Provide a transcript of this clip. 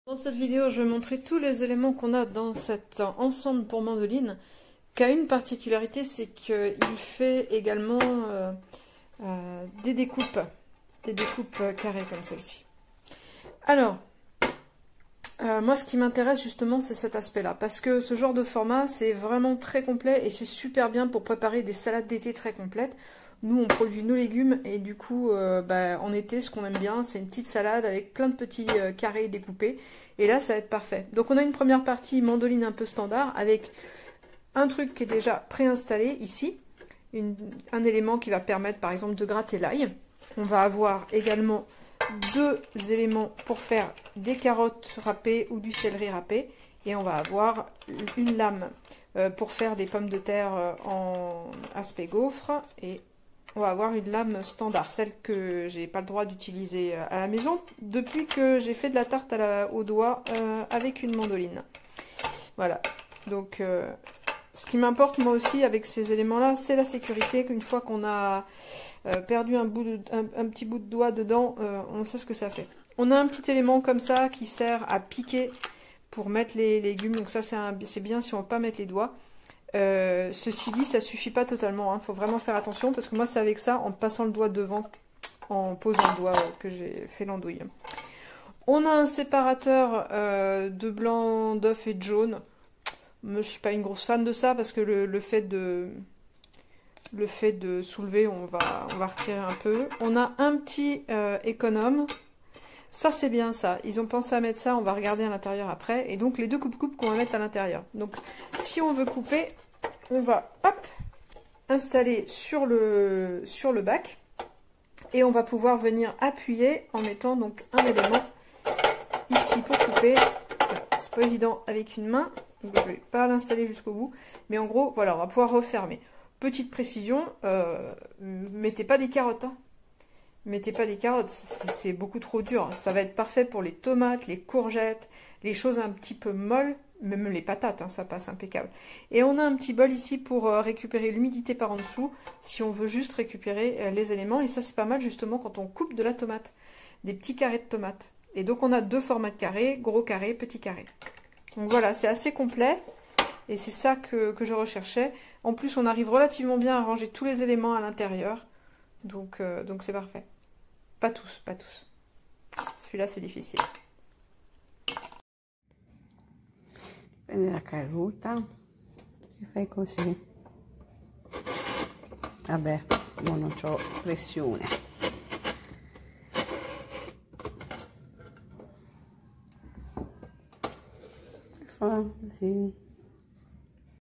Dans cette vidéo, je vais montrer tous les éléments qu'on a dans cet ensemble pour mandoline, qui a une particularité, c'est qu'il fait également des découpes carrées comme celle-ci. Alors, moi ce qui m'intéresse justement, c'est cet aspect-là, parce que ce genre de format, c'est vraiment très complet et c'est super bien pour préparer des salades d'été très complètes. Nous, on produit nos légumes et du coup, en été, ce qu'on aime bien, c'est une petite salade avec plein de petits carrés découpés. Et là, ça va être parfait. Donc, on a une première partie mandoline un peu standard avec un truc qui est déjà préinstallé ici. Un élément qui va permettre, par exemple, de gratter l'ail. On va avoir également deux éléments pour faire des carottes râpées ou du céleri râpé. Et on va avoir une lame pour faire des pommes de terre en aspect gaufre. Et on va avoir une lame standard, celle que j'ai pas le droit d'utiliser à la maison depuis que j'ai fait de la tarte au doigt avec une mandoline. Voilà, donc ce qui m'importe moi aussi avec ces éléments-là, c'est la sécurité. Qu'une fois qu'on a perdu un petit bout de doigt dedans, on sait ce que ça fait. On a un petit élément comme ça qui sert à piquer pour mettre les légumes, donc ça c'est bien si on ne veut pas mettre les doigts. Ceci dit, ça suffit pas totalement, hein. Faut vraiment faire attention parce que moi c'est avec ça, en passant le doigt devant, en posant le doigt que j'ai fait l'andouille. On a un séparateur de blanc, d'œuf et de jaune. Moi, je suis pas une grosse fan de ça parce que le fait de soulever, on va retirer un peu. On a un petit économe. Ça c'est bien ça, ils ont pensé à mettre ça, on va regarder à l'intérieur après. Et donc les deux coupes-coupes qu'on va mettre à l'intérieur. Donc si on veut couper, on va hop, installer sur le bac. Et on va pouvoir venir appuyer en mettant donc un élément ici pour couper. C'est pas évident avec une main, donc je vais pas l'installer jusqu'au bout. Mais en gros, voilà, on va pouvoir refermer. Petite précision, mettez pas des carottes, hein. Mettez pas des carottes, c'est beaucoup trop dur. Ça va être parfait pour les tomates, les courgettes, les choses un petit peu molles, même les patates, hein, ça passe impeccable. Et on a un petit bol ici pour récupérer l'humidité par en dessous, si on veut juste récupérer les éléments. Et ça c'est pas mal justement quand on coupe de la tomate, des petits carrés de tomates. Et donc on a deux formats de carrés, gros carré, petit carré. Donc voilà, c'est assez complet. Et c'est ça que je recherchais. En plus on arrive relativement bien à ranger tous les éléments à l'intérieur. Donc c'est parfait. Pas tous, pas tous. Celui-là c'est difficile. Prendi la caruta e fai così. Vabbè, io non ho pressione. Fa così.